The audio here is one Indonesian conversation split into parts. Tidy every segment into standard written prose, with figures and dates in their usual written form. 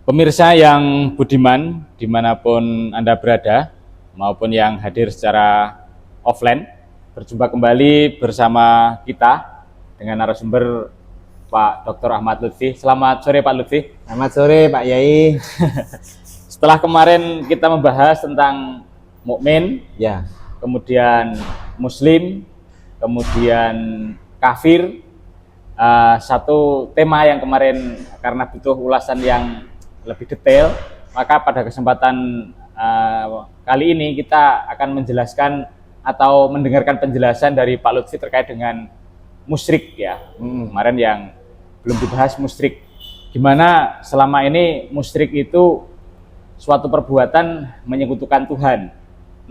Pemirsa yang budiman, dimanapun Anda berada, maupun yang hadir secara offline, berjumpa kembali bersama kita dengan narasumber Pak Dr. Ahmad Lutfi. Selamat sore Pak Lutfi. Selamat sore Pak Yai. Setelah kemarin kita membahas tentang mukmin, Ya, kemudian muslim, kemudian kafir, satu tema yang kemarin karena butuh ulasan yang lebih detail, maka pada kesempatan kali ini kita akan menjelaskan atau mendengarkan penjelasan dari Pak Lutfi terkait dengan musyrik ya. Kemarin yang belum dibahas musyrik, gimana selama ini musyrik itu suatu perbuatan menyekutukan Tuhan.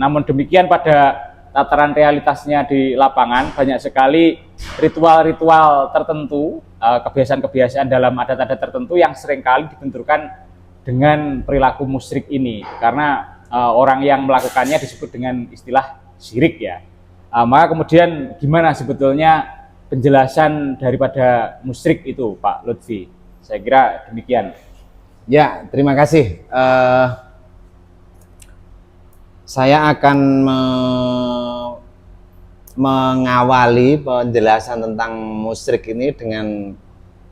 Namun demikian pada tataran realitasnya di lapangan banyak sekali ritual-ritual tertentu, kebiasaan-kebiasaan dalam adat-adat tertentu yang seringkali dibenturkan dengan perilaku musyrik ini, karena orang yang melakukannya disebut dengan istilah syirik ya. Maka kemudian gimana sebetulnya penjelasan daripada musyrik itu Pak Lutfi? Saya kira demikian. ya, terima kasih. Saya akan mengawali penjelasan tentang musyrik ini dengan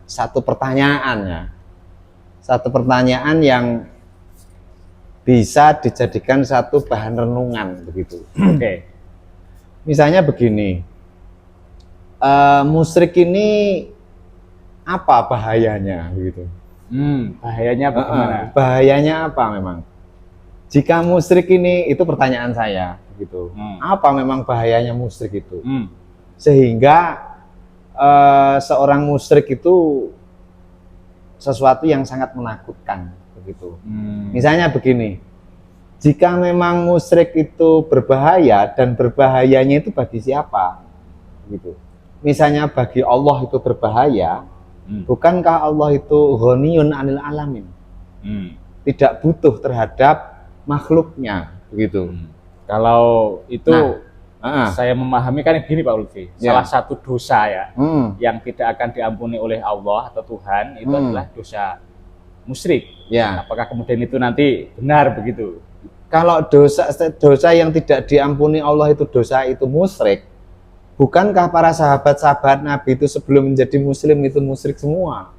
satu pertanyaan ya. Satu pertanyaan yang bisa dijadikan satu bahan renungan begitu. Oke. Misalnya begini, musyrik ini apa bahayanya begitu? Bahayanya bagaimana? Bahayanya apa memang? Jika musyrik ini, itu pertanyaan saya gitu. Apa memang bahayanya musyrik itu? Sehingga seorang musyrik itu sesuatu yang sangat menakutkan begitu. Misalnya begini, jika memang musyrik itu berbahaya dan berbahayanya itu bagi siapa? Gitu. Misalnya bagi Allah itu berbahaya, bukankah Allah itu ghaniyun 'anil alamin? Tidak butuh terhadap makhluknya begitu. Kalau itu saya memahami kan gini Pak Lutfi, salah satu dosa ya yang tidak akan diampuni oleh Allah atau Tuhan itu adalah dosa musyrik. Ya. Apakah kemudian itu nanti benar begitu? Kalau dosa yang tidak diampuni Allah itu dosa itu musyrik, bukankah para sahabat-sahabat Nabi itu sebelum menjadi muslim itu musyrik semua?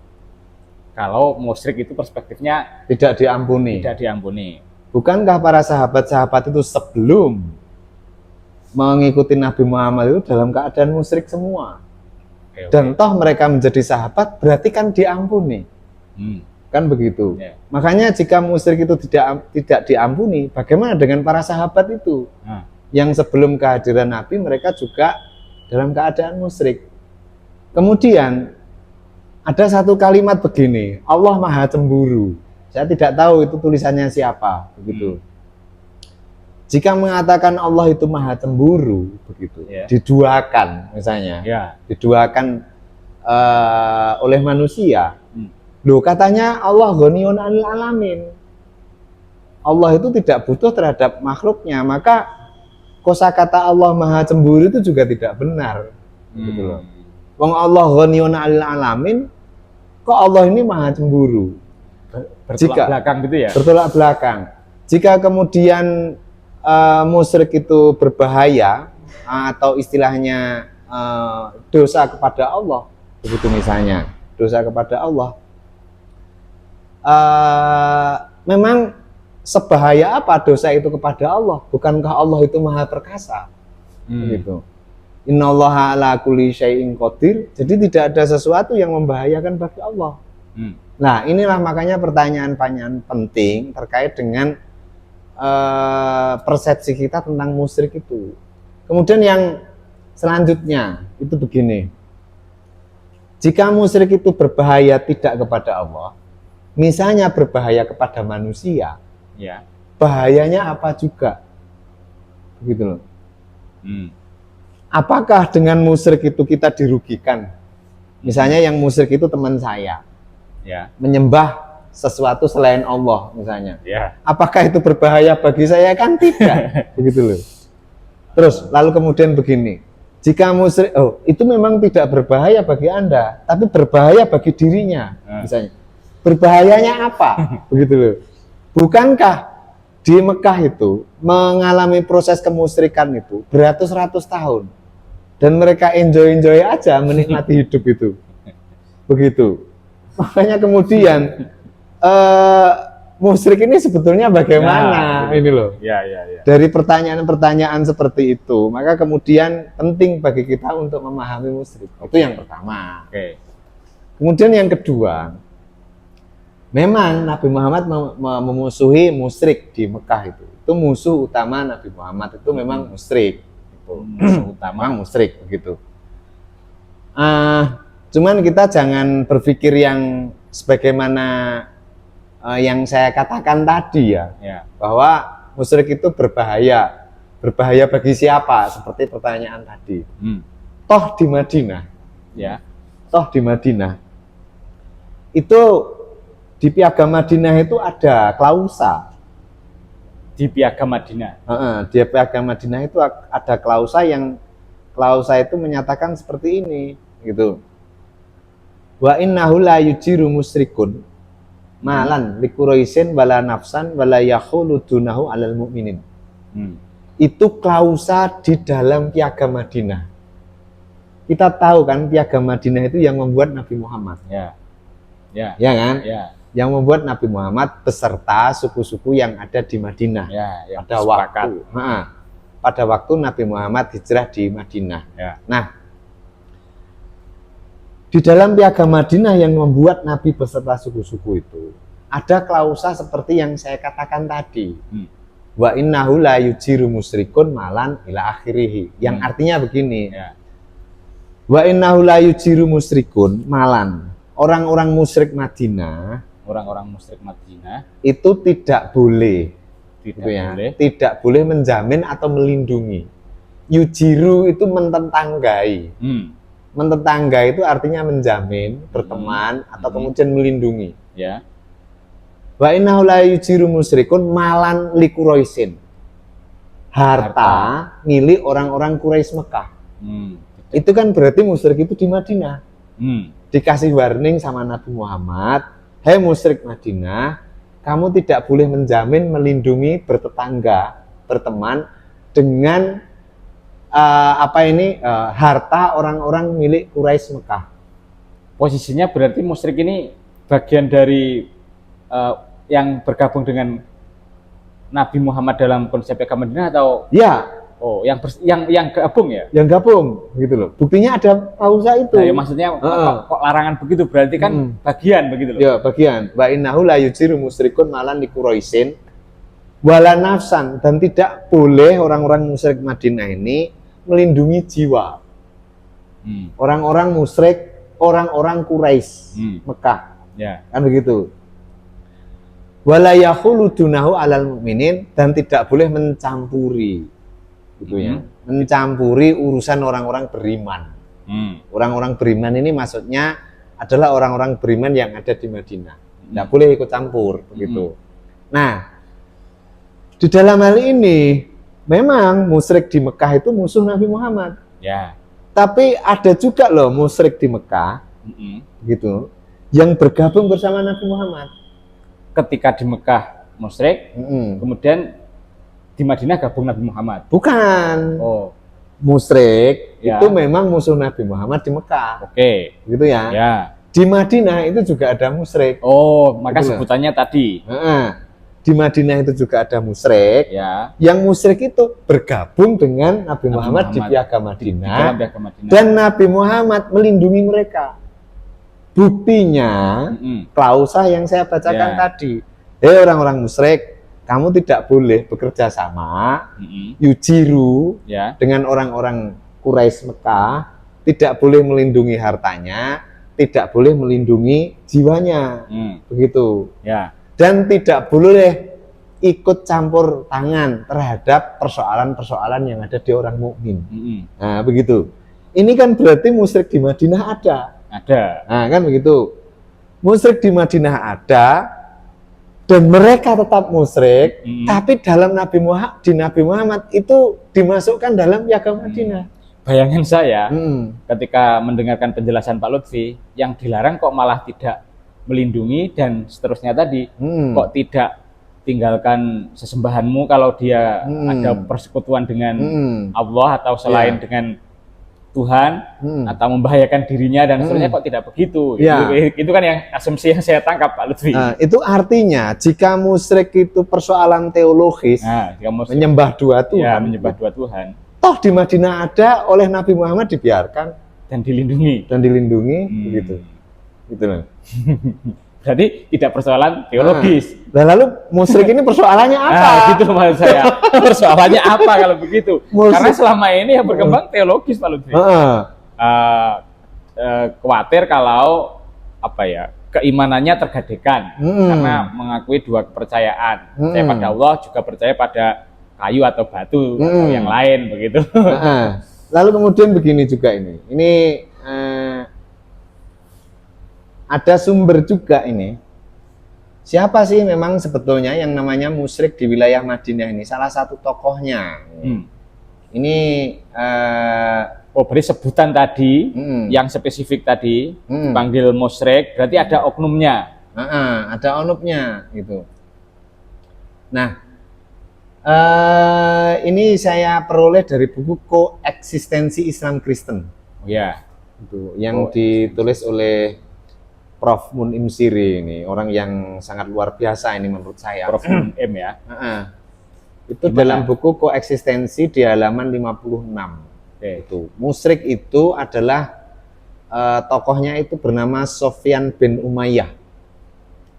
Kalau musyrik itu perspektifnya Tidak diampuni. tidak diampuni. Bukankah para sahabat-sahabat itu sebelum mengikuti Nabi Muhammad itu dalam keadaan musyrik semua? Oke. Dan toh mereka menjadi sahabat berarti kan diampuni. Kan begitu. Makanya jika musyrik itu tidak diampuni, bagaimana dengan para sahabat itu? Yang sebelum kehadiran Nabi mereka juga dalam keadaan musyrik. Kemudian ada satu kalimat begini, Allah Maha Cemburu. Saya tidak tahu itu tulisannya siapa begitu. Jika mengatakan Allah itu Maha Cemburu begitu, diduakan misalnya, diduakan oleh manusia. Loh, katanya Allah ghaniyun 'anil alamin. Allah itu tidak butuh terhadap makhluknya, maka kosakata Allah Maha Cemburu itu juga tidak benar. Gitu loh. Wong Allah ghaniyun 'anil alamin, kok Allah ini Maha Cemburu? Bertolak belakang gitu ya? Bertolak belakang. Jika kemudian musyrik itu berbahaya atau istilahnya dosa kepada Allah, begitu misalnya dosa kepada Allah, memang sebahaya apa dosa itu kepada Allah? Bukankah Allah itu Maha Perkasa? Begitu. Innallaha ala kulli syai'in qadir. Jadi tidak ada sesuatu yang membahayakan bagi Allah. Nah, inilah makanya pertanyaan-pertanyaan penting terkait dengan persepsi kita tentang musyrik itu. Kemudian yang selanjutnya itu begini. Jika musyrik itu berbahaya tidak kepada Allah, misalnya berbahaya kepada manusia, bahayanya apa juga? Begitu loh. Apakah dengan musyrik itu kita dirugikan? Misalnya yang musyrik itu teman saya, menyembah sesuatu selain Allah misalnya. Apakah itu berbahaya bagi saya? Kan tidak. Begitu loh. Terus lalu kemudian begini, jika musyrik, itu memang tidak berbahaya bagi Anda, tapi berbahaya bagi dirinya misalnya. Berbahayanya apa? Begitu loh. Bukankah di Mekah itu mengalami proses kemusyrikan itu beratus-ratus tahun dan mereka enjoy aja menikmati hidup itu. Begitu. Makanya kemudian musyrik ini sebetulnya bagaimana ini loh. Ya. Dari pertanyaan-pertanyaan seperti itu, maka kemudian penting bagi kita untuk memahami musyrik. Itu yang pertama. Kemudian yang kedua, memang Nabi Muhammad memusuhi musyrik di Mekah itu. Itu musuh utama Nabi Muhammad itu memang musyrik. Musuh utama musyrik begitu. Cuman kita jangan berpikir yang sebagaimana yang saya katakan tadi ya. Bahwa musyrik itu berbahaya. Berbahaya bagi siapa? Seperti pertanyaan tadi. Toh di Madinah. Toh di Madinah. Itu di Piagam Madinah itu ada klausa. Di Piagam Madinah. Di Piagam Madinah itu ada klausa yang klausa itu menyatakan seperti ini, gitu. Wa innahu la yujiru musyrikun malan liquraisin wala nafsan wala yakhulu dunahu alal mu'minin. Itu klausa di dalam Piagam Madinah. Kita tahu kan Piagam Madinah itu yang membuat Nabi Muhammad. Ya kan? Yang membuat Nabi Muhammad beserta suku-suku yang ada di Madinah. Pada waktu Nabi Muhammad hijrah di Madinah. Nah, di dalam Piagam Madinah yang membuat Nabi beserta suku-suku itu ada klausa seperti yang saya katakan tadi. Wa innahu la yujiru musyrikun malan ila akhirih. Yang artinya begini. Wa innahu la yujiru musyrikun malan. Orang-orang musyrik Madinah itu tidak boleh tidak boleh menjamin atau melindungi. Yujiru itu mentetanggai. Mentetanggai itu artinya menjamin, berteman atau kemudian melindungi. Wa innahu la yujiru musyrikun malan liquraisin. Harta milik orang-orang Quraisy Mekah. Itu kan berarti musyrik itu di Madinah. Dikasih warning sama Nabi Muhammad, "Hai musyrik Madinah, kamu tidak boleh menjamin, melindungi, bertetangga, berteman dengan harta orang-orang milik Quraisy Mekah." Posisinya berarti musyrik ini bagian dari yang bergabung dengan Nabi Muhammad dalam konsep Piagam Madinah atau? Yang gabung ya? Yang gabung gitu loh. Buktinya ada klausa itu. Nah, ya maksudnya kok larangan begitu berarti kan bagian begitu loh. Ya, bagian. Wa innahu la yujiru musyrikun malan liquraisin wala nafsan, dan tidak boleh orang-orang musyrik Madinah ini melindungi jiwa. Orang-orang musyrik, orang-orang Quraisy Mekah. Kan begitu. Wala yakhulu dunahu alal mu'minin, dan tidak boleh mencampuri gitu ya, mencampuri urusan orang-orang beriman. Orang-orang beriman ini maksudnya adalah orang-orang beriman yang ada di Madinah. Tidak boleh ikut campur begitu. Nah, di dalam hal ini memang musyrik di Mekah itu musuh Nabi Muhammad. Tapi ada juga loh musyrik di Mekah, gitu, yang bergabung bersama Nabi Muhammad. Ketika di Mekah musyrik, kemudian di Madinah gabung Nabi Muhammad. Bukan. Musyrik itu memang musuh Nabi Muhammad di Mekah. Gitu ya. Di Madinah itu juga ada musyrik. Maka gitu sebutannya tadi. Di Madinah itu juga ada musyrik. Yang musyrik itu bergabung dengan Nabi Muhammad di Piagam Madinah. Dan Nabi Muhammad melindungi mereka. Buktinya klausa yang saya bacakan tadi. Hei orang-orang musyrik, kamu tidak boleh bekerja sama, yujiru, dengan orang-orang Quraisy Mekah, tidak boleh melindungi hartanya, tidak boleh melindungi jiwanya, begitu. Dan tidak boleh ikut campur tangan terhadap persoalan-persoalan yang ada di orang mukmin. Nah, begitu. Ini kan berarti musyrik di Madinah ada. Nah, kan begitu. Musyrik di Madinah ada. Dan mereka tetap musyrik, tapi dalam Nabi Muhammad itu dimasukkan dalam Piagam Madinah. Bayangan saya, ketika mendengarkan penjelasan Pak Lutfi, yang dilarang kok malah tidak melindungi dan seterusnya tadi. Kok tidak tinggalkan sesembahanmu kalau dia ada persekutuan dengan Allah atau selain dengan Tuhan atau membahayakan dirinya dan seterusnya, kok tidak begitu? Itu kan yang asumsi yang saya tangkap, Pak Lutfi. Itu artinya jika musyrik itu persoalan teologis, menyembah dua Tuhan, menyembah dua Tuhan. Toh di Madinah ada, oleh Nabi Muhammad dibiarkan dan dilindungi. Begitu. Gitu loh. Jadi tidak persoalan teologis. Lalu musyrik ini persoalannya apa? Gitu maksud saya. Persoalannya apa kalau begitu? Karena selama ini yang berkembang teologis, Pak Lutfi. Khawatir kalau keimanannya tergadekan karena mengakui dua kepercayaan. Percaya pada Allah, juga percaya pada kayu atau batu atau yang lain begitu. Lalu kemudian begini juga ini ada sumber juga ini. Siapa sih memang sebetulnya yang namanya musyrik di wilayah Madinah ini? Salah satu tokohnya. Ini beri sebutan tadi yang spesifik tadi dipanggil musyrik, berarti ada oknumnya. Ada oknumnya gitu. Nah, ini saya peroleh dari buku Koeksistensi Islam Kristen. Itu yang ditulis oleh Prof. Mun'im Siri, ini orang yang sangat luar biasa ini menurut saya. Prof. Mun'im ya. Itu dalam buku Koeksistensi di halaman 56. Itu musyrik itu adalah tokohnya itu bernama Sofyan bin Umayyah.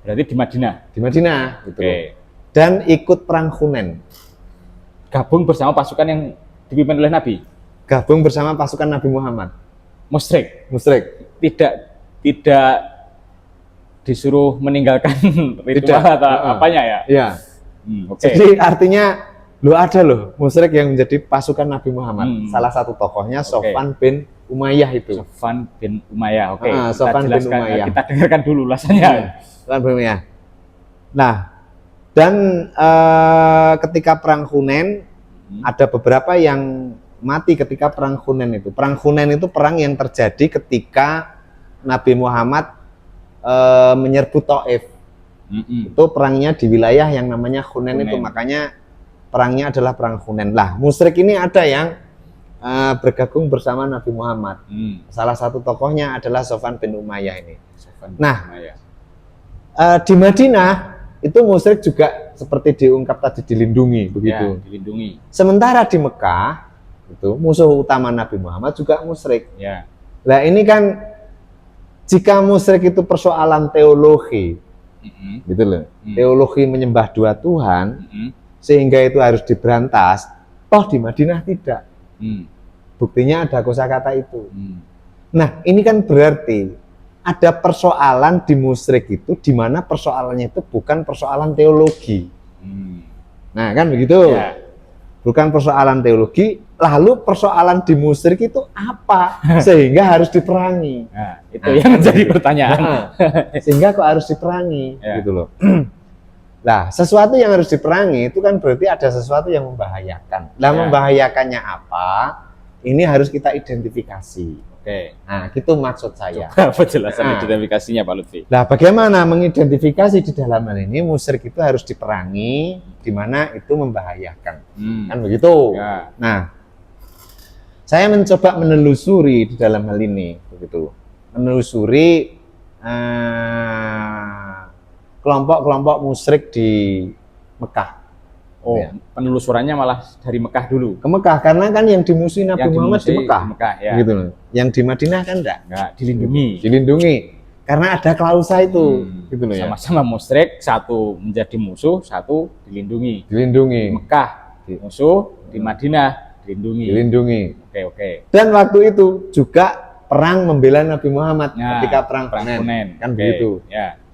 Berarti di Madinah. Di Madinah gitu. Dan ikut perang Hunain. Gabung bersama pasukan yang dipimpin oleh Nabi. Gabung bersama pasukan Nabi Muhammad. Musyrik. Tidak disuruh meninggalkan ritual atau apanya ya? Iya. Jadi artinya ada musyrik yang menjadi pasukan Nabi Muhammad. Salah satu tokohnya Sofyan bin Umayyah itu. Sofyan bin Umayyah. Sofyan bin Umayyah. Kita dengarkan dulu ulasannya. Sofyan bin Umayyah. Nah, dan ketika perang Hunain ada beberapa yang mati ketika perang Hunain itu. Perang Hunain itu perang yang terjadi ketika Nabi Muhammad menyerbu Taif. Itu perangnya di wilayah yang namanya Hunain itu, makanya perangnya adalah perang Hunain. Lah, musyrik ini ada yang bergabung bersama Nabi Muhammad. Salah satu tokohnya adalah Sofyan bin Umayyah ini. Di Madinah itu musyrik juga seperti diungkap tadi dilindungi begitu. Dilindungi. Sementara di Mekah itu musuh utama Nabi Muhammad juga musyrik. Lah ini kan jika musyrik itu persoalan teologi, gitu loh, teologi menyembah dua Tuhan, sehingga itu harus diberantas. Toh di Madinah tidak. Buktinya ada kosakata itu. Nah, ini kan berarti ada persoalan di musyrik itu, di mana persoalannya itu bukan persoalan teologi. Nah, kan begitu. Bukan persoalan teologi. Lalu persoalan di musyrik itu apa sehingga harus diperangi? Itu yang menjadi pertanyaan. Sehingga kok harus diperangi, gitu loh. Nah, sesuatu yang harus diperangi itu kan berarti ada sesuatu yang membahayakan. Nah, membahayakannya apa? Ini harus kita identifikasi. Nah, gitu maksud saya. Penjelasan identifikasinya, Pak Lutfi. Nah, bagaimana mengidentifikasi di dalam hal ini musyrik itu harus diperangi, di mana itu membahayakan, kan begitu? Nah, saya mencoba menelusuri di dalam hal ini, begitu. Menelusuri kelompok-kelompok musyrik di Mekah. Penelusurannya malah dari Mekah dulu. Ke Mekah, karena kan yang dimusuhi Nabi Muhammad di Mekah. Gitu loh. Yang di Madinah kan enggak. Dilindungi. Karena ada klausa itu, gitu loh ya. Sama-sama musyrik, satu menjadi musuh, satu dilindungi. Di Mekah musuh, di Madinah dilindungi. Dan waktu itu juga perang membela Nabi Muhammad ketika perang Hunain, kan begitu.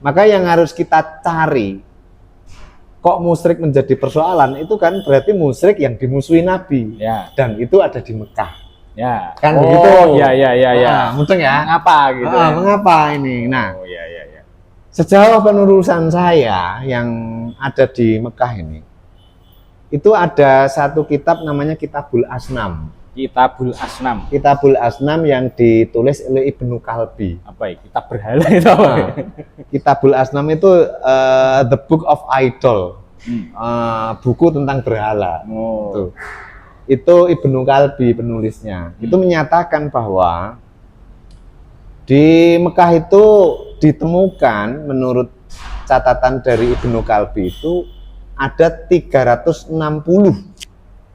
Maka yang harus kita cari, kok musyrik menjadi persoalan, itu kan berarti musyrik yang dimusuhi Nabi, dan itu ada di Mekah. Kan begitu. Muncul ya. Mengapa gitu? Mengapa ini? Nah, sejauh penelusuran saya yang ada di Mekah ini, itu ada satu kitab namanya Kitabul Asnam. Kitabul Asnam. Kitabul Asnam yang ditulis oleh Ibnu Kalbi. Apa ya? Kitab berhala itu apa? Nah, Kitabul Asnam itu The Book of Idol. Buku tentang berhala. Oh. Itu Ibnu Kalbi penulisnya. Itu menyatakan bahwa di Mekah itu ditemukan menurut catatan dari Ibnu Kalbi itu ada 360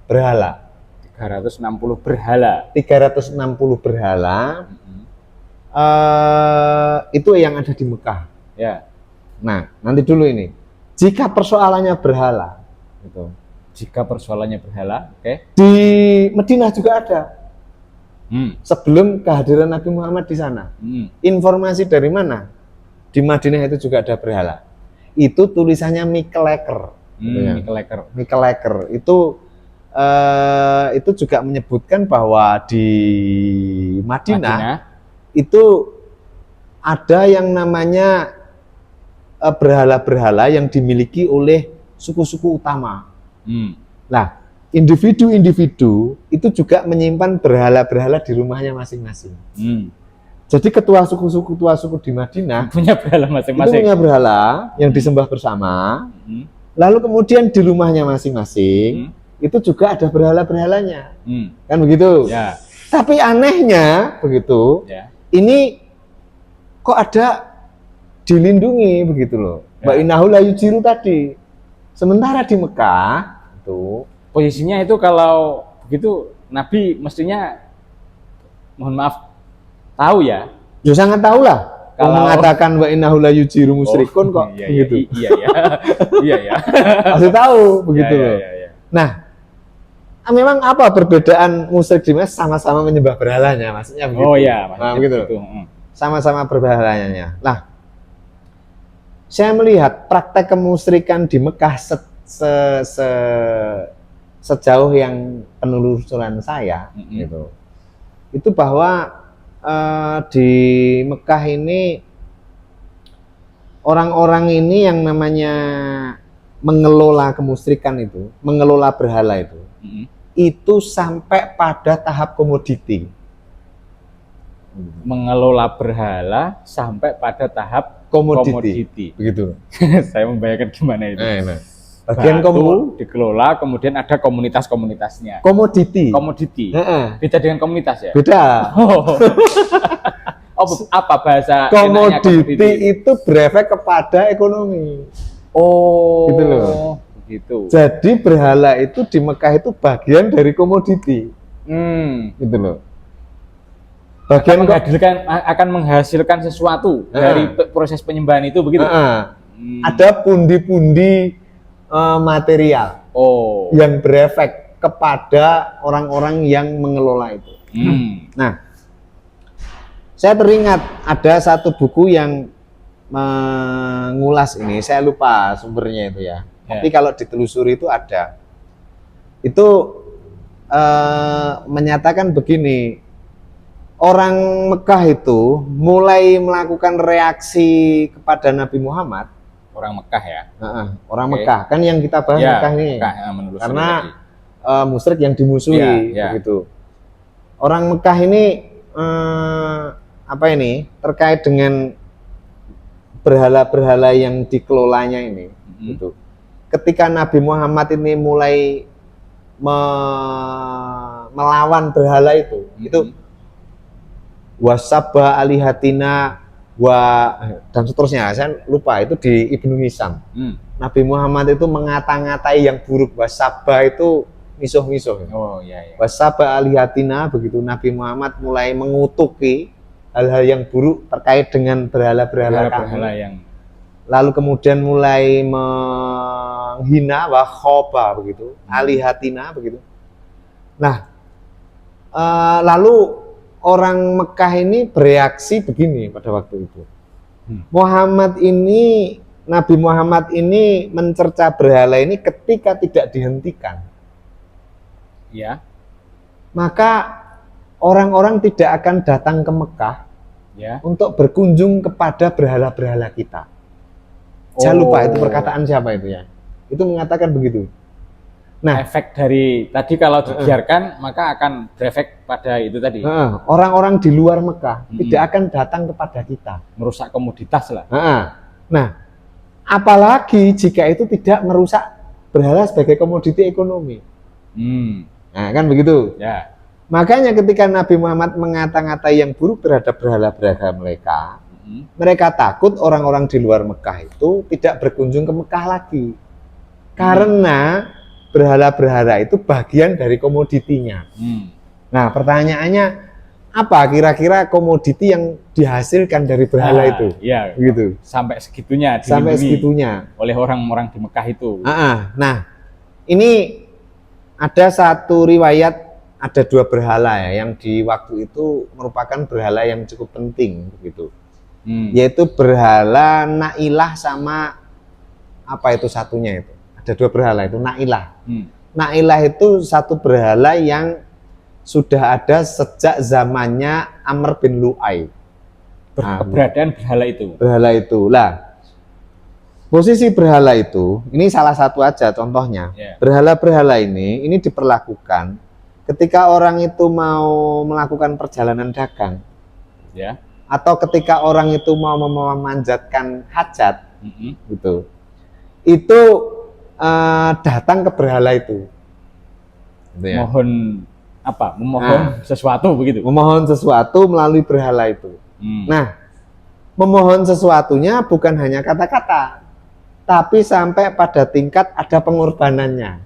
berhala. 360 berhala. 360 berhala. Itu yang ada di Mekah. Ya. Nah, nanti dulu ini. Jika persoalannya berhala, gitu. Jika persoalannya berhala, oke. Di Madinah juga ada. Sebelum kehadiran Nabi Muhammad di sana. Informasi dari mana? Di Madinah itu juga ada berhala. Itu tulisannya Mikeleker. Mikeleker itu juga menyebutkan bahwa di Madinah itu ada yang namanya berhala-berhala yang dimiliki oleh suku-suku utama. Nah, individu-individu itu juga menyimpan berhala-berhala di rumahnya masing-masing. Jadi ketua suku di Madinah punya berhala masing-masing. Itu punya berhala yang disembah bersama. Lalu kemudian di rumahnya masing-masing itu juga ada berhala-berhalanya. Kan begitu? Ya. Tapi anehnya begitu. Ya. Ini kok ada dilindungi begitu loh. Ya. Wa innahu la yujiru tadi. Sementara di Mekah itu posisinya itu kalau begitu Nabi mestinya mohon maaf tahu ya. Ya sangat tahu lah. Kalau mengatakan wa innahu la yujiru musyrikun kok begitu. Iya ya. Pasti tahu begitu loh. Ya. Nah, memang apa perbedaan musyrik di Mekah? Sama-sama menyembah berhalanya, maksudnya begitu. Oh iya, nah, begitu. Sama-sama berhalanya. Nah, saya melihat praktek kemusyrikan di Mekah sejauh yang penelusuran saya gitu. Itu bahwa di Mekah ini orang-orang ini yang namanya mengelola kemusyrikan itu, mengelola berhala itu sampai pada tahap komoditi. Mengelola berhala sampai pada tahap komoditi. Begitu. Saya membayangkan gimana itu. Bagian dikelola, kemudian ada komunitas-komunitasnya. Komoditi. Beda dengan komunitas ya? Beda. Apa bahasa komoditi itu berefek kepada ekonomi. Oh, gitu loh. Begitu. Jadi berhala itu di Mekah itu bagian dari komoditi. Gitu loh. Bagian akan menghasilkan sesuatu dari proses penyembahan itu begitu. Ada pundi-pundi material yang berefek kepada orang-orang yang mengelola itu. Nah, saya teringat ada satu buku yang mengulas ini, saya lupa sumbernya itu ya. Tapi kalau ditelusuri itu ada. Itu menyatakan begini, orang Mekah itu mulai melakukan reaksi kepada Nabi Muhammad. Orang Mekah ya? Orang Mekah, kan yang kita bahas Mekah ini. Karena musyrik yang dimusuhi, begitu. Orang Mekah ini terkait dengan berhala-berhala yang dikelolanya ini, gitu. Ketika Nabi Muhammad ini mulai melawan berhala itu wasabba alihatina dan seterusnya, saya lupa, itu di Ibnu Hisam. Nabi Muhammad itu mengata-ngatai yang buruk, wasabba itu misuh-misuh. Wasabba alihatina, begitu Nabi Muhammad mulai mengutuki hal-hal yang buruk terkait dengan berhala-berhala kami. Lalu kemudian mulai menghina wakhoba begitu, alihatina begitu. Nah, lalu orang Mekah ini bereaksi begini pada waktu itu. Nabi Muhammad ini mencerca berhala ini ketika tidak dihentikan. Ya. Maka orang-orang tidak akan datang ke Mekah untuk berkunjung kepada berhala-berhala kita. Saya lupa itu perkataan siapa itu ya. Itu mengatakan begitu. Nah, efek dari tadi kalau dibiarkan maka akan berefek pada itu tadi. Orang-orang di luar Mekah tidak akan datang kepada kita, merusak komoditas lah. Nah, apalagi jika itu tidak merusak berhala sebagai komoditi ekonomi. Nah, kan begitu. Ya. Makanya ketika Nabi Muhammad mengata-ngatai yang buruk terhadap berhala-berhala mereka, mereka takut orang-orang di luar Mekah itu tidak berkunjung ke Mekah lagi. Karena berhala-berhala itu bagian dari komoditinya. Nah, pertanyaannya apa kira-kira komoditi yang dihasilkan dari berhala itu? Ya, gitu. Sampai segitunya oleh orang-orang di Mekah itu. Nah, ini ada satu riwayat, ada 2 berhala ya yang di waktu itu merupakan berhala yang cukup penting gitu. Yaitu berhala Nailah sama apa itu satunya itu. Ada 2 berhala itu Nailah. Nailah itu satu berhala yang sudah ada sejak zamannya Amr bin Lu'ay. Keberadaan berhala itu. Berhala itu. Lah, posisi berhala itu, ini salah satu aja contohnya. Berhala-berhala ini diperlakukan ketika orang itu mau melakukan perjalanan dagang. Atau ketika orang itu mau memanjatkan hajat. Gitu. Itu datang ke berhala itu. Gitu ya. Memohon sesuatu begitu. Memohon sesuatu melalui berhala itu. Nah, memohon sesuatunya bukan hanya kata-kata, tapi sampai pada tingkat ada pengorbanannya.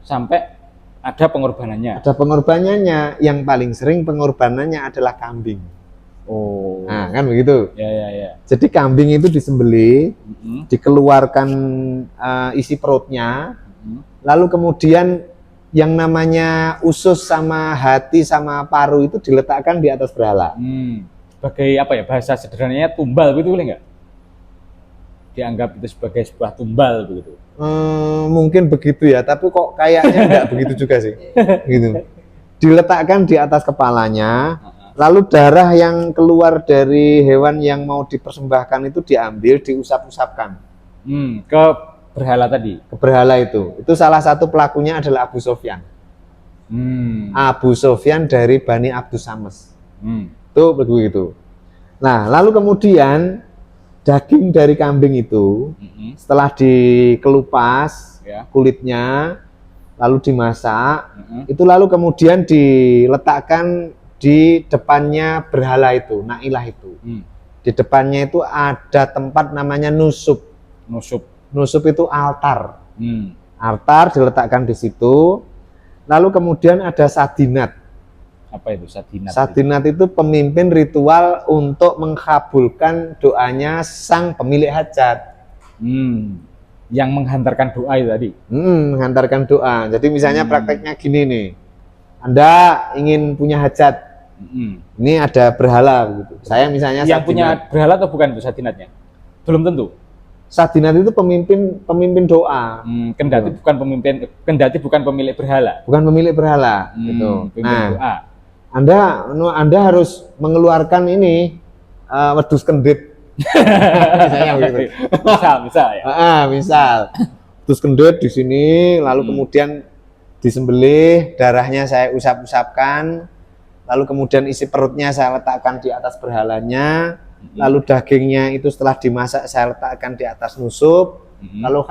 Sampai ada pengorbanannya. Ada pengorbanannya. Yang paling sering pengorbanannya adalah kambing. Nah, kan begitu. Ya. Jadi kambing itu disembelih, dikeluarkan isi perutnya, lalu kemudian yang namanya usus sama hati sama paru itu diletakkan di atas berhala. Sebagai apa ya, bahasa sederhananya tumbal gitu boleh nggak? Dianggap itu sebagai sebuah tumbal begitu. Mungkin begitu ya, tapi kok kayaknya nggak begitu juga sih. Gitu. Diletakkan di atas kepalanya. Lalu darah yang keluar dari hewan yang mau dipersembahkan itu diambil, diusap-usapkan ke berhala tadi. Ke berhala itu. Itu salah satu pelakunya adalah Abu Sofyan. Abu Sofyan dari Bani Abdus Sams. Itu begitu. Nah, lalu kemudian daging dari kambing itu setelah dikelupas kulitnya, lalu dimasak, itu lalu kemudian diletakkan di depannya berhala itu, Nailah itu. Di depannya itu ada tempat namanya nusub. Nusub itu altar. Altar diletakkan di situ. Lalu kemudian ada sadinat. Apa itu sadinat? Sadinat itu pemimpin ritual untuk mengkabulkan doanya sang pemilik hajat. Yang menghantarkan doa itu tadi. Menghantarkan doa. Jadi misalnya prakteknya gini nih. Anda ingin punya hajat. Ini ada berhala begitu. Saya misalnya yang sadinat. Punya berhala atau bukan itu sadinatnya? Belum tentu. Sadinat itu pemimpin doa. Kendati bukan pemilik berhala. Bukan pemilik berhala gitu. Doa. Anda harus mengeluarkan ini wedus kendit. Misalnya begitu. Misal ya. Misal wedus kendit di sini, lalu kemudian disembelih, darahnya saya usap-usapkan. Lalu kemudian isi perutnya saya letakkan di atas berhalanya, lalu dagingnya itu setelah dimasak saya letakkan di atas nusub, lalu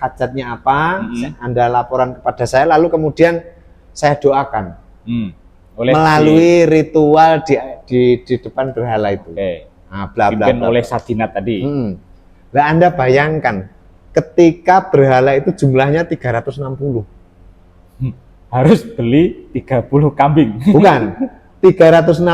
hajatnya apa, Anda laporan kepada saya, lalu kemudian saya doakan melalui ritual di depan berhala itu. Nah, bla bla bla. Oleh sadinat tadi. Nah, Anda bayangkan ketika berhala itu jumlahnya 360. Harus beli 30 kambing. Bukan. 360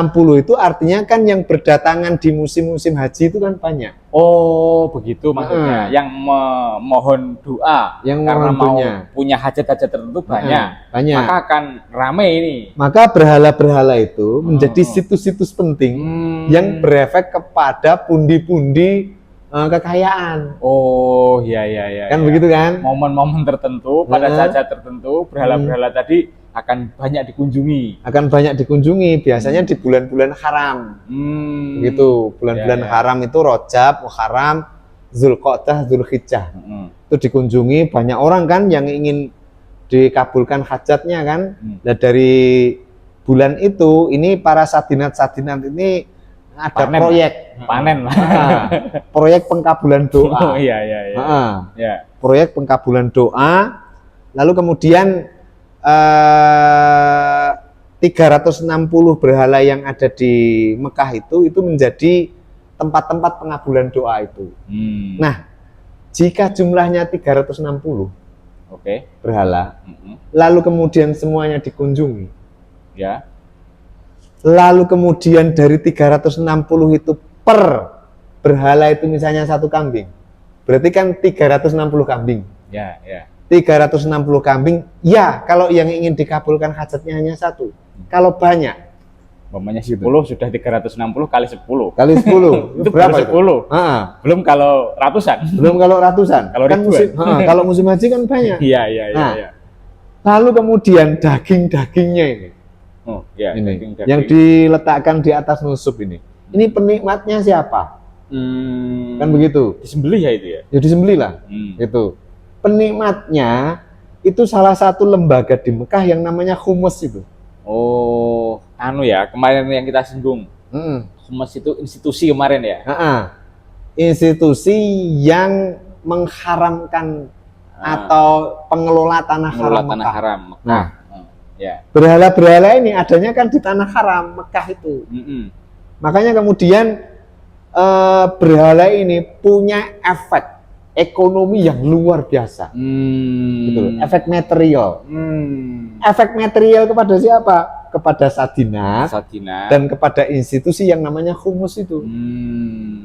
itu artinya kan yang berdatangan di musim-musim haji itu kan banyak. Oh, begitu maksudnya. Yang memohon doa karena mau punya hajat-hajat tertentu banyak. Maka akan ramai ini. Maka berhala-berhala itu menjadi situs-situs penting yang berefek kepada pundi-pundi kekayaan. Oh, iya. Kan begitu kan? Momen-momen tertentu, pada saat tertentu, berhala-berhala tadi akan banyak dikunjungi. Biasanya di bulan-bulan haram. Begitu, bulan-bulan haram itu Rajab, Muharram, Zulqa'dah, Zulhijjah. Itu dikunjungi banyak orang kan yang ingin dikabulkan hajatnya kan. Nah, dari bulan itu ini para sadinat-sadinat ini ada panen, proyek panen lah. Proyek pengkabulan doa. Oh, iya. Ya. Proyek pengkabulan doa. Lalu kemudian 360 berhala yang ada di Mekah itu menjadi tempat-tempat pengabulan doa itu. Nah, jika jumlahnya 360 berhala, lalu kemudian semuanya dikunjungi, ya. Lalu kemudian dari 360 itu per berhala itu misalnya 1 kambing, berarti kan 360 kambing. Ya. 360 kambing, ya kalau yang ingin dikabulkan hajatnya hanya 1. Kalau banyak, umpamanya 10 sudah 360 kali 10. Kali 10. Itu berapa 10. Itu? Belum kalau ratusan. Belum kalau ratusan. Kalau kan kalau musim haji kan banyak. Iya. Lalu kemudian daging-dagingnya ini. Oh, ya, ini daging. Yang diletakkan di atas nusuk ini. Ini penikmatnya siapa? Kan begitu. Disembelih ya itu ya? Ya disembelih lah. Itu. Penikmatnya itu salah satu lembaga di Mekah yang namanya Humus itu. Oh, ya, kemarin yang kita singgung. Humus itu institusi kemarin ya? Institusi yang mengharamkan atau pengelola tanah haram Mekah. Nah, ya. Berhala-berhala ini adanya kan di tanah haram Mekah itu. Makanya kemudian berhala ini punya efek ekonomi yang luar biasa. Gitu. Efek material. Efek material kepada siapa? Kepada sadinat dan kepada institusi yang namanya Humus itu.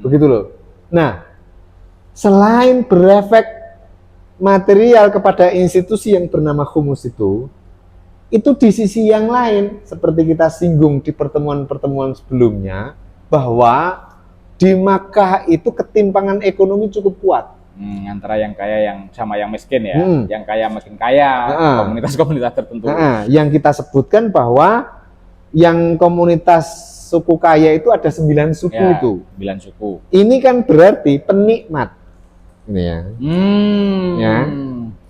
Begitu loh. Nah, selain berefek material kepada institusi yang bernama Humus itu di sisi yang lain seperti kita singgung di pertemuan-pertemuan sebelumnya bahwa di Makkah itu ketimpangan ekonomi cukup kuat. Antara yang kaya yang sama yang miskin ya, yang kaya makin kaya, komunitas-komunitas tertentu. Yang kita sebutkan bahwa yang komunitas suku kaya itu ada 9 suku ya, itu. 9 suku. Ini kan berarti penikmat. Ini ya. Ya.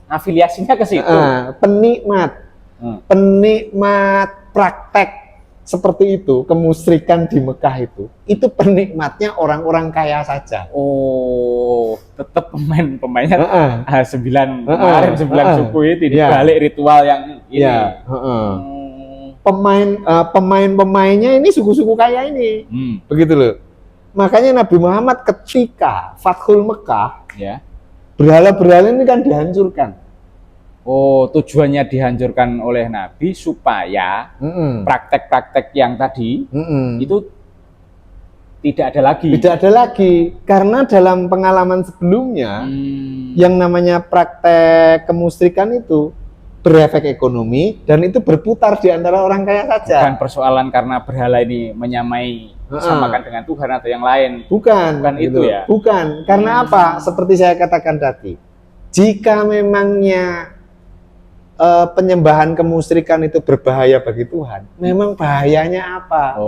Afiliasinya ke situ. Penikmat. Penikmat praktek seperti itu, kemusyrikan di Mekah itu penikmatnya orang-orang kaya saja. Oh, tetap pemainnya 9 kemarin 9 suku itu di balik ritual yang ini. Pemainnya ini suku-suku kaya ini. Begitu loh. Makanya Nabi Muhammad ketika Fathul Mekah, berhala-berhala ini kan dihancurkan. Oh, tujuannya dihancurkan oleh Nabi supaya praktek-praktek yang tadi itu tidak ada lagi. Tidak ada lagi, karena dalam pengalaman sebelumnya yang namanya praktek kemusyrikan itu berefek ekonomi dan itu berputar di antara orang kaya saja. Bukan persoalan karena berhala ini menyamai samakan dengan Tuhan atau yang lain. Bukan gitu. Itu ya. Bukan. Karena apa? Seperti saya katakan tadi, jika memangnya penyembahan kemusyrikan itu berbahaya bagi Tuhan, memang bahayanya apa?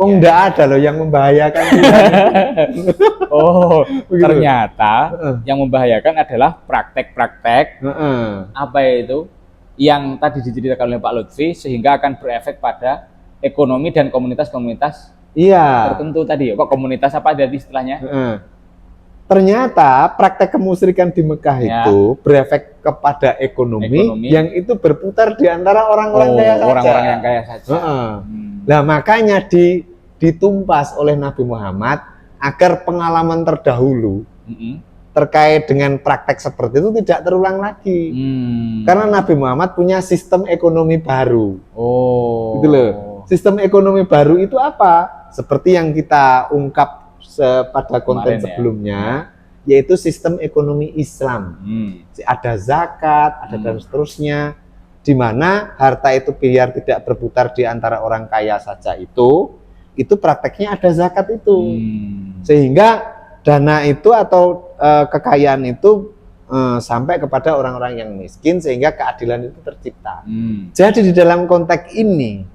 Enggak ada loh yang membahayakan Tuhan. Ternyata yang membahayakan adalah praktek-praktek apa itu yang tadi diceritakan oleh Pak Lutfi sehingga akan berefek pada ekonomi dan komunitas-komunitas tertentu tadi. Kok komunitas apa jadi istilahnya? Ternyata praktek kemusyrikan di Mekah itu berefek kepada ekonomi yang itu berputar di antara orang-orang kaya saja. Orang-orang yang kaya saja. Nah, makanya ditumpas oleh Nabi Muhammad agar pengalaman terdahulu terkait dengan praktek seperti itu tidak terulang lagi. Karena Nabi Muhammad punya sistem ekonomi baru. Gitu loh. Sistem ekonomi baru itu apa? Seperti yang kita ungkap pada konten sebelumnya, yaitu sistem ekonomi Islam. Ada zakat, ada dan seterusnya, di mana harta itu biar tidak berputar di antara orang kaya saja itu prakteknya ada zakat itu. Sehingga dana itu atau kekayaan itu sampai kepada orang-orang yang miskin sehingga keadilan itu tercipta. Jadi di dalam konteks ini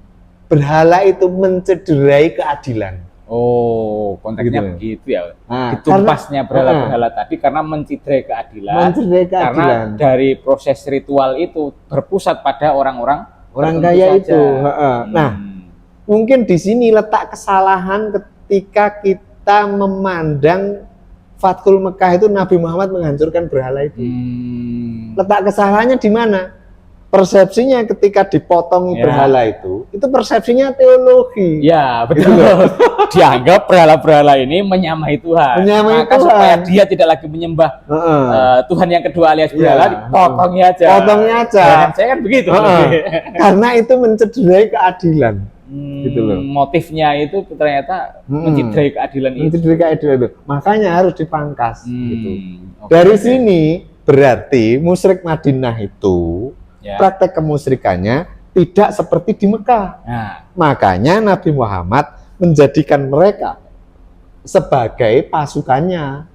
berhala itu mencederai keadilan. Oh, konteksnya gitu. begitu ya. Nah, ditumpasnya berhala-berhala tadi karena menciderai keadilan. Menciderai keadilan. Karena dari proses ritual itu berpusat pada orang-orang orang kaya itu. Nah, mungkin di sini letak kesalahan ketika kita memandang Fathul Mekah itu Nabi Muhammad menghancurkan berhala itu. Letak kesalahannya di mana? Persepsinya ketika dipotongi berhala itu persepsinya teologi. Ya, betul. Dianggap berhala-berhala ini menyamai Tuhan. Menyamai Maka Tuhan. supaya dia tidak lagi menyembah Tuhan yang kedua alias berhala, dipotongnya aja. Potongnya aja. Saya kan begitu. Karena itu mencederai keadilan. Gitu loh. Motifnya itu ternyata mencederai keadilan itu. Mencederai keadilan itu. Makanya harus dipangkas. Gitu. Okay. Dari sini berarti musyrik Madinah itu praktek kemusyrikannya tidak seperti di Mekah. Nah. Makanya Nabi Muhammad menjadikan mereka sebagai pasukannya,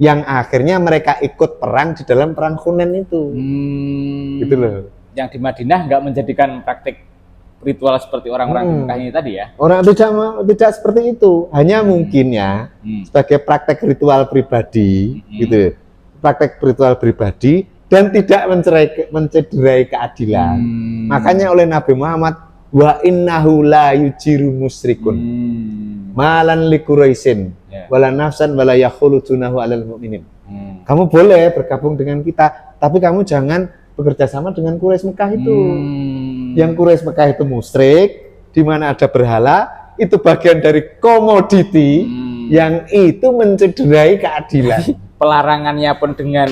yang akhirnya mereka ikut perang di dalam perang Hunain itu. Gitu loh. Yang di Madinah nggak menjadikan praktek ritual seperti orang-orang di Mekah ini tadi ya? Orang tidak seperti itu. Hanya mungkin ya sebagai praktek ritual pribadi, gitu. Praktek ritual pribadi. Dan tidak mencederai keadilan. Makanya oleh Nabi Muhammad, wa innahu la yujiru musyrikun malan li Quraisyin wala nafsan wala yakhuludunahu alal mu'minin. Kamu boleh bergabung dengan kita, tapi kamu jangan bekerja sama dengan Quraisy Mekah itu. Yang Quraisy Mekah itu musyrik, di mana ada berhala, itu bagian dari komoditi yang itu mencederai keadilan. Pelarangannya pun dengan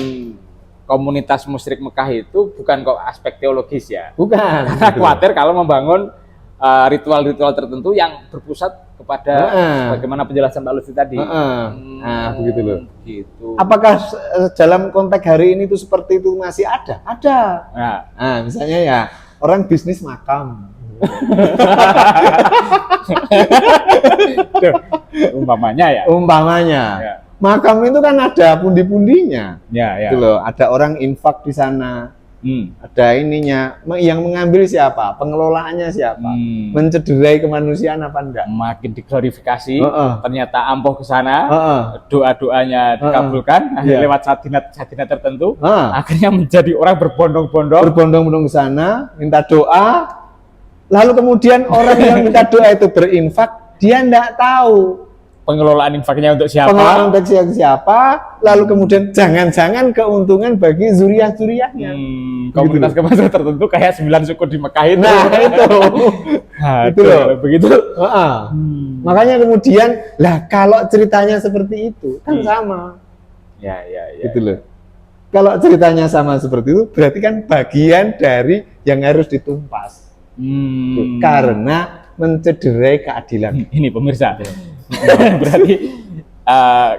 komunitas musyrik Mekah itu bukan kok aspek teologis ya. Bukan. Khawatir kalau membangun ritual-ritual tertentu yang berpusat kepada bagaimana penjelasan Pak Lutfi tadi. Nah, begitu loh. Gitu. Apakah dalam konteks hari ini itu seperti itu masih ada? Ada. Nah, misalnya ya orang bisnis makam. Umpamanya ya. Umpamanya. Ya. Makam itu kan ada pundi-pundinya, gitu loh. Ada orang infak di sana, ada ininya. Yang mengambil siapa? Pengelolaannya siapa? Mencederai kemanusiaan apa enggak? Makin diglorifikasi, ternyata ampuh ke sana, doa-doanya dikabulkan lewat sadinat tertentu, akhirnya menjadi orang berbondong-bondong ke sana, minta doa. Lalu kemudian orang yang minta doa itu berinfak, dia enggak tahu pengelolaan infaknya untuk siapa? Pengelolaan untuk siapa? Lalu kemudian jangan-jangan keuntungan bagi zuriat-zuriatnya. Komunitas kemasyarakatan tertentu kayak 9 suku di Mekah itu. Nah, itu. Itu loh. Begitu. Makanya kemudian, lah kalau ceritanya seperti itu, kan sama. Ya. Gitu loh. Kalau ceritanya sama seperti itu, berarti kan bagian dari yang harus ditumpas. Karena mencederai keadilan. Ini pemirsa. Berarti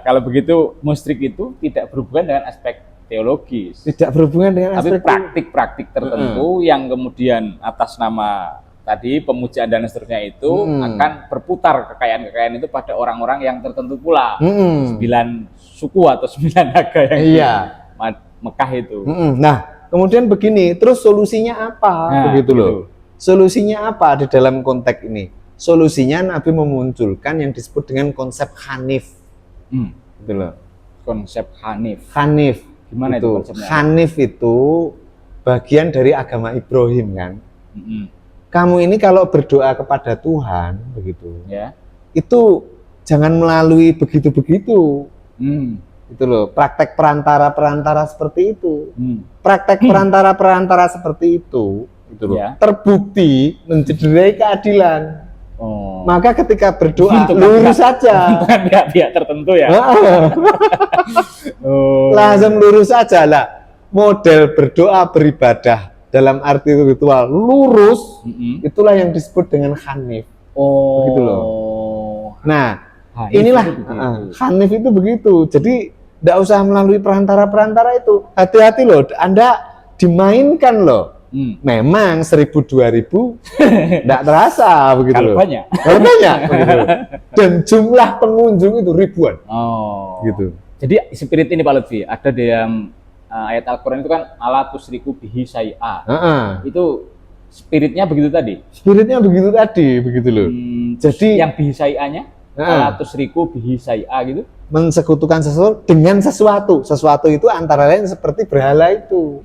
kalau begitu musyrik itu tidak berhubungan dengan aspek teologis, tidak berhubungan dengan tapi praktik-praktik tertentu yang kemudian atas nama tadi pemujaan dan seterusnya itu akan berputar kekayaan-kekayaan itu pada orang-orang yang tertentu pula. 9 suku atau 9 naga yang di Mekah itu. Nah, kemudian begini, terus solusinya apa? Begitu loh. Solusinya apa di dalam konteks ini? Solusinya Nabi memunculkan yang disebut dengan konsep Hanif. Gitu loh. Konsep Hanif. Hanif. Gimana itu konsepnya? Hanif itu bagian dari agama Ibrahim kan. Kamu ini kalau berdoa kepada Tuhan begitu. Ya. Itu jangan melalui begitu-begitu. Itu loh, praktek perantara-perantara seperti itu. Praktek perantara-perantara seperti itu loh. Ya. Terbukti mencederai keadilan. Maka ketika berdoa lurus saja. Bukan pihak-pihak tertentu ya. Langsung lurus saja lah. Model berdoa beribadah dalam arti ritual lurus, itulah yang disebut dengan Hanif. Begitu loh. Nah, inilah Hanif itu begitu. Jadi tidak usah melalui perantara-perantara itu. Hati-hati loh, Anda dimainkan loh. Memang 1000-2000 tidak terasa begitu. Kalau banyak. Kalau banyak begitu. Dan jumlah pengunjung itu ribuan. Gitu. Jadi spirit ini Pak Lutfi ada di ayat Al-Qur'an itu kan ala tusriku bihi syai'a. Itu spiritnya begitu tadi. Spiritnya begitu tadi, begitu loh. Jadi yang bihi syai'anya la tusyriku bihi syai'a gitu. Mensekutukan sesuatu dengan sesuatu. Sesuatu itu antara lain seperti berhala itu.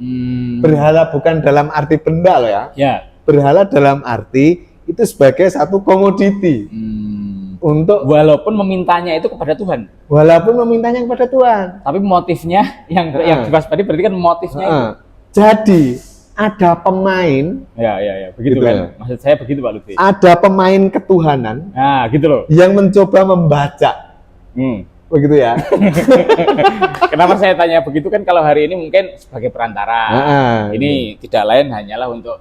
Berhala bukan dalam arti benda loh ya. Ya. Berhala dalam arti itu sebagai satu komoditi. Untuk walaupun memintanya itu kepada Tuhan. Walaupun memintanya kepada Tuhan. Tapi motifnya yang diwaspadi berarti kan motifnya itu. Jadi ada pemain. Ya, begitu gitu kan. Maksud saya begitu Pak Lutfi. Ada pemain ketuhanan. Nah, gitu loh. Yang mencoba membaca. Begitu ya. Kenapa saya tanya begitu kan kalau hari ini mungkin sebagai perantara. Ini tidak lain hanyalah untuk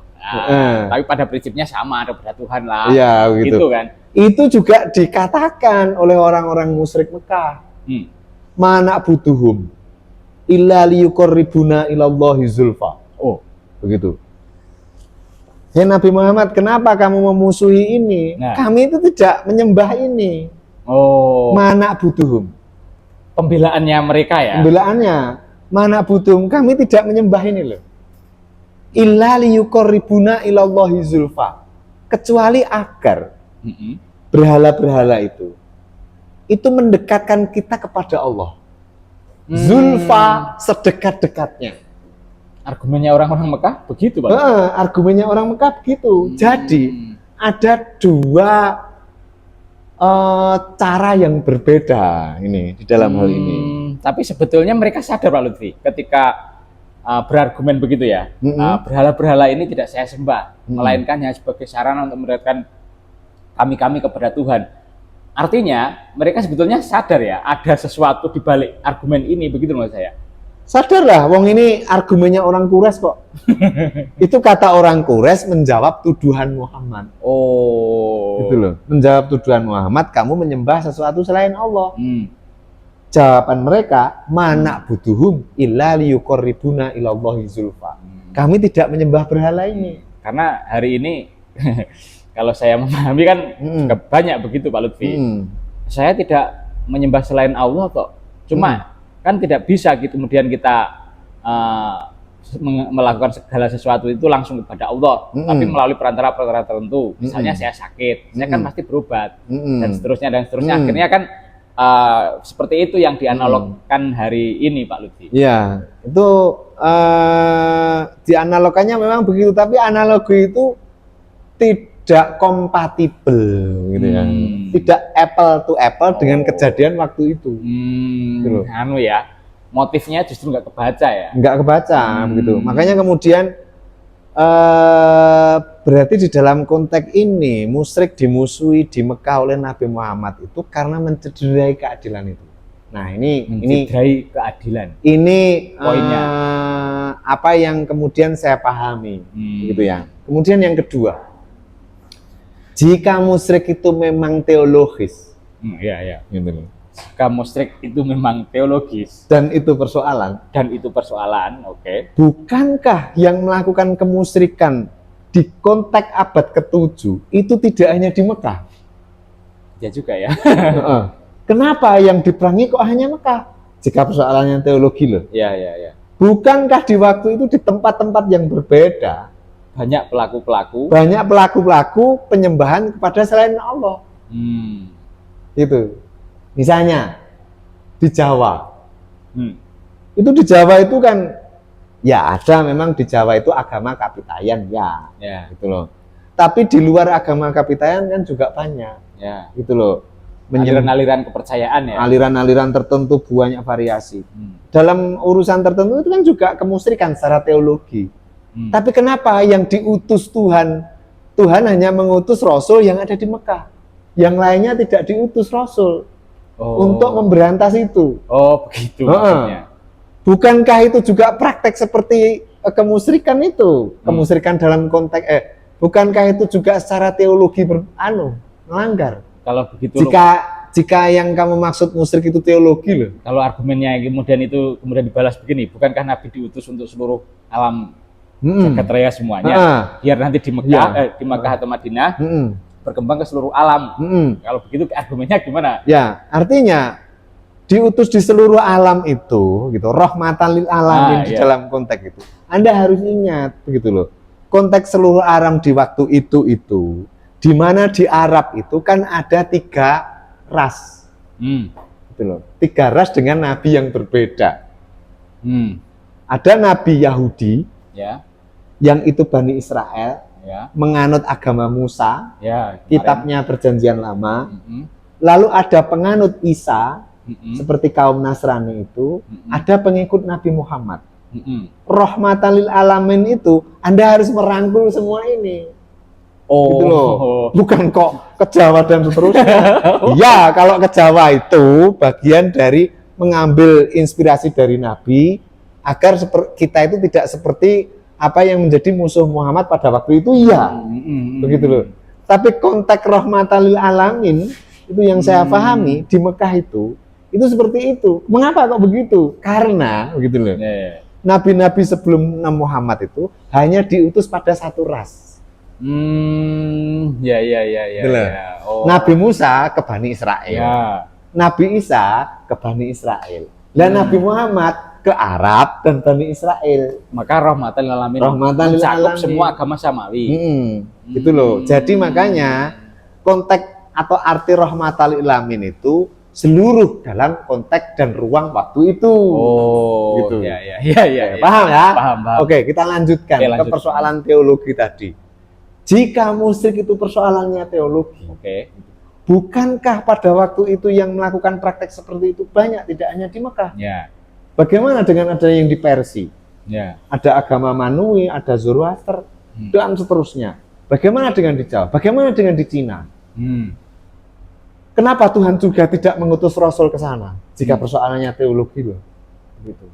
tapi pada prinsipnya sama, ada pada Tuhan lah. Iya, gitu kan. Itu juga dikatakan oleh orang-orang musyrik Mekah. Mana butuhum illa liyuqarribuna ilallahi zulfa. Oh, begitu. Ya Nabi Muhammad, kenapa kamu memusuhi ini? Kami itu tidak menyembah ini. Oh. Mana butuhum. Pembelaannya mereka ya. Pembelaannya. Mana butuhum, kami tidak menyembah ini loh. Illa liyuqarribuna ilallahi zulfa. Kecuali agar berhala-berhala itu mendekatkan kita kepada Allah. Zulfa, sedekat-dekatnya. Argumennya orang-orang Mekah begitu, Pak. Argumennya orang Mekah begitu. Jadi ada dua cara yang berbeda ini di dalam hal ini. Tapi sebetulnya mereka sadar Pak Lutfi ketika berargumen begitu ya. Berhala-berhala ini tidak saya sembah, melainkan hanya sebagai sarana untuk mendekatkan kami kepada Tuhan. Artinya mereka sebetulnya sadar ya ada sesuatu di balik argumen ini, begitu menurut saya. Sadar lah, wong ini argumennya orang Quraisy kok. Itu kata orang Quraisy menjawab tuduhan Muhammad. Oh, gitu loh. Menjawab tuduhan Muhammad, kamu menyembah sesuatu selain Allah. Jawaban mereka, mana butuhum illa liyuqarribuna ilallahi zulfa. Kami tidak menyembah berhala ini. Karena hari ini kalau saya memahami kan juga banyak begitu Pak Lutfi. Saya tidak menyembah selain Allah kok. Cuma kan tidak bisa gitu kemudian kita melakukan segala sesuatu itu langsung kepada Allah, tapi melalui perantara-perantara tertentu. Misalnya saya sakit, saya kan pasti berobat dan seterusnya. Akhirnya kan seperti itu yang dianalogkan hari ini Pak Lutfi. Iya, itu dianalogkannya memang begitu, tapi analogi itu tidak kompatibel gitu ya. Tidak apple to apple dengan kejadian waktu itu. Gitu. Anu ya, motifnya justru nggak kebaca ya. Nggak kebaca begitu. Makanya kemudian berarti di dalam konteks ini musyrik dimusuhi di Mekah oleh Nabi Muhammad itu karena mencederai keadilan itu. Nah, ini keadilan. Ini poinnya. Apa yang kemudian saya pahami gitu ya. Kemudian yang kedua, jika musyrik itu memang teologis, gitu. Jika musyrik itu memang teologis dan itu persoalan, oke. Bukankah yang melakukan kemusyrikan di konteks abad ke-7 itu tidak hanya di Mekah? Ya juga ya. Kenapa yang diperangi kok hanya Mekah? Jika persoalannya teologi loh. Ya. Bukankah di waktu itu di tempat-tempat yang berbeda banyak pelaku-pelaku penyembahan kepada selain Allah. Itu. Misalnya di Jawa. Itu di Jawa itu kan ya ada memang di Jawa itu agama Kapitayan ya. Gitu loh. Tapi di luar agama Kapitayan kan juga banyak. Ya. Gitu loh. Aliran-aliran kepercayaan ya. Aliran-aliran tertentu banyak variasi. Dalam urusan tertentu itu kan juga kemusyrikan secara teologi. Tapi kenapa yang diutus Tuhan hanya mengutus Rasul yang ada di Mekah, yang lainnya tidak diutus Rasul untuk memberantas itu? Oh begitu maksudnya. Bukankah itu juga praktek seperti kemusyrikan itu? Kemusyrikan dalam konteks bukankah itu juga secara teologi melanggar? Kalau begitu jika yang kamu maksud musyrik itu teologi loh. Kalau argumennya kemudian dibalas begini, bukankah Nabi diutus untuk seluruh alam jagat raya semuanya, biar nanti di Mekah, di Makkah atau Madinah berkembang ke seluruh alam. Kalau begitu argumennya gimana? Ya, artinya diutus di seluruh alam itu, gitu, rahmatan lil alamin di dalam konteks itu. Anda harus ingat begitu loh. Konteks seluruh alam di waktu itu, di mana di Arab itu kan ada 3 ras. Gitu loh. 3 ras dengan nabi yang berbeda. Ada nabi Yahudi, ya, yang itu Bani Israel, ya, menganut agama Musa, ya, kitabnya Perjanjian Lama. Lalu ada penganut Isa, seperti kaum Nasrani itu, ada pengikut Nabi Muhammad. Rahmatan lil alamin itu Anda harus merangkul semua ini. Gitu loh. Bukan kok ke Jawa dan seterusnya. Ya, kalau ke Jawa itu bagian dari mengambil inspirasi dari Nabi agar kita itu tidak seperti apa yang menjadi musuh Muhammad pada waktu itu, ya. Begitu loh. Tapi konteks rahmatan lil alamin itu yang saya pahami di Mekah itu seperti itu. Mengapa kok begitu? Karena begitu loh. Nabi-nabi sebelum Muhammad itu hanya diutus pada satu ras. Ya. Oh. Nabi Musa ke Bani Israel. Ya. Nabi Isa ke Bani Israel. Dan Nabi Muhammad ke Arab dan Bani Israel. Maka rahmatan lil alamin. Rahmatan lil alamin. Semua agama samawi. Gitu loh. Jadi makanya konteks atau arti rahmatan lil alamin itu seluruh dalam konteks dan ruang waktu itu. Oh, gitu. Ya. Paham ya? Paham. Oke, kita lanjutkan ke persoalan teologi tadi. Jika musyrik itu persoalannya teologi, bukankah pada waktu itu yang melakukan praktek seperti itu banyak, tidak hanya di Mekah? Ya. Bagaimana dengan ada yang di Persia? Ya. Ada agama Manui, ada Zoroaster, dan seterusnya. Bagaimana dengan di Jawa? Bagaimana dengan di Cina? Kenapa Tuhan juga tidak mengutus Rasul ke sana jika persoalannya teologi loh, gitu.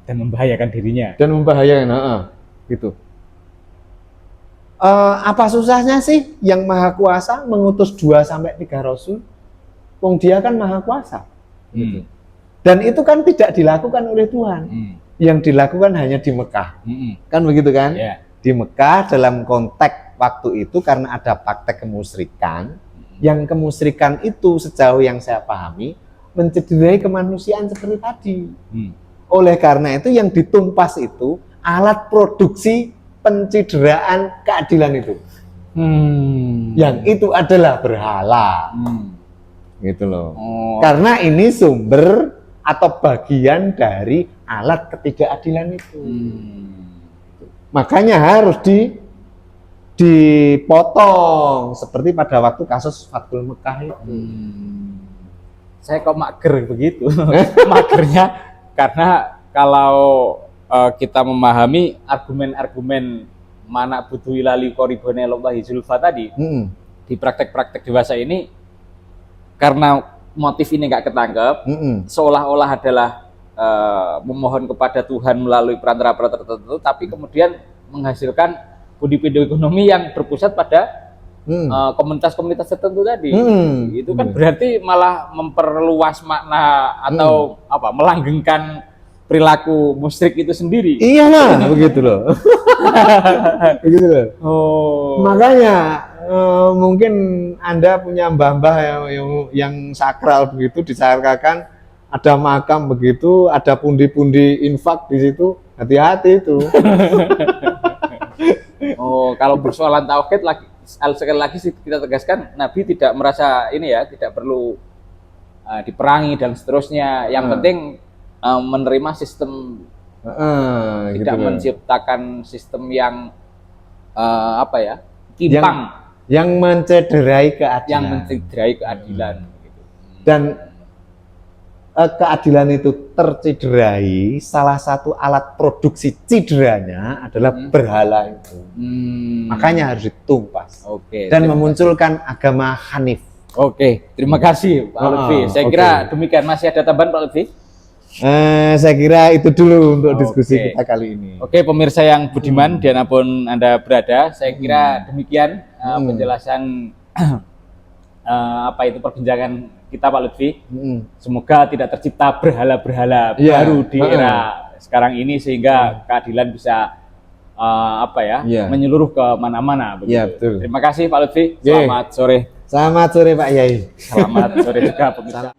Dan membahayakan dirinya. Dan membahayakan, gitu. Apa susahnya sih yang Maha Kuasa mengutus 2-3 Rasul? Wong Dia kan Maha Kuasa. Gitu. Dan itu kan tidak dilakukan oleh Tuhan. Yang dilakukan hanya di Mekah. Kan begitu kan? Yeah. Di Mekah dalam konteks waktu itu karena ada praktek kemusyrikan. Yang kemusyrikan itu sejauh yang saya pahami mencederai kemanusiaan seperti tadi. Oleh karena itu yang ditumpas itu alat produksi pencideraan keadilan itu. Yang itu adalah berhala. Gitu loh. Karena ini sumber atau bagian dari alat ketidakadilan itu. Makanya harus dipotong seperti pada waktu kasus Fathul Mekah itu. Saya kok mager begitu. Magernya karena kalau kita memahami argumen-argumen mana butuh ilali koribone lobahi zulfa tadi di praktek-praktek dewasa ini, karena motif ini nggak ketangkep, seolah-olah adalah memohon kepada Tuhan melalui perantara-perantara tertentu, tapi kemudian menghasilkan pundi-pundi ekonomi yang berpusat pada komunitas-komunitas tertentu tadi. Itu kan berarti malah memperluas makna atau melanggengkan perilaku musyrik itu sendiri. Iya lah, begitu loh. Begitu loh. Makanya mungkin Anda punya mbah-mbah yang sakral begitu, disangkakan ada makam begitu, ada pundi-pundi infak di situ, hati-hati itu. Kalau persoalan tauhid sekali lagi kita tegaskan, Nabi tidak merasa ini ya, tidak perlu diperangi dan seterusnya. Yang penting menerima sistem, tidak gitu menciptakan sistem yang timpang, yang mencederai keadilan, gitu. Dan keadilan itu tercederai, salah satu alat produksi cederanya adalah berhala itu. Makanya harus ditumpas. Dan memunculkan agama Hanif. Terima kasih Pak Lutfi. Saya kira demikian. Masih ada tambahan Pak Lutfi? Saya kira itu dulu untuk diskusi kita kali ini. Pemirsa yang budiman dimanapun Anda berada, saya kira demikian penjelasan perbincangan kita Pak Lutfi. Semoga tidak tercipta berhala-berhala baru di era sekarang ini, sehingga keadilan bisa menyeluruh ke mana-mana. Betul. Terima kasih Pak Lutfi. Selamat sore. Selamat sore Pak Yai. Selamat sore juga pemirsa.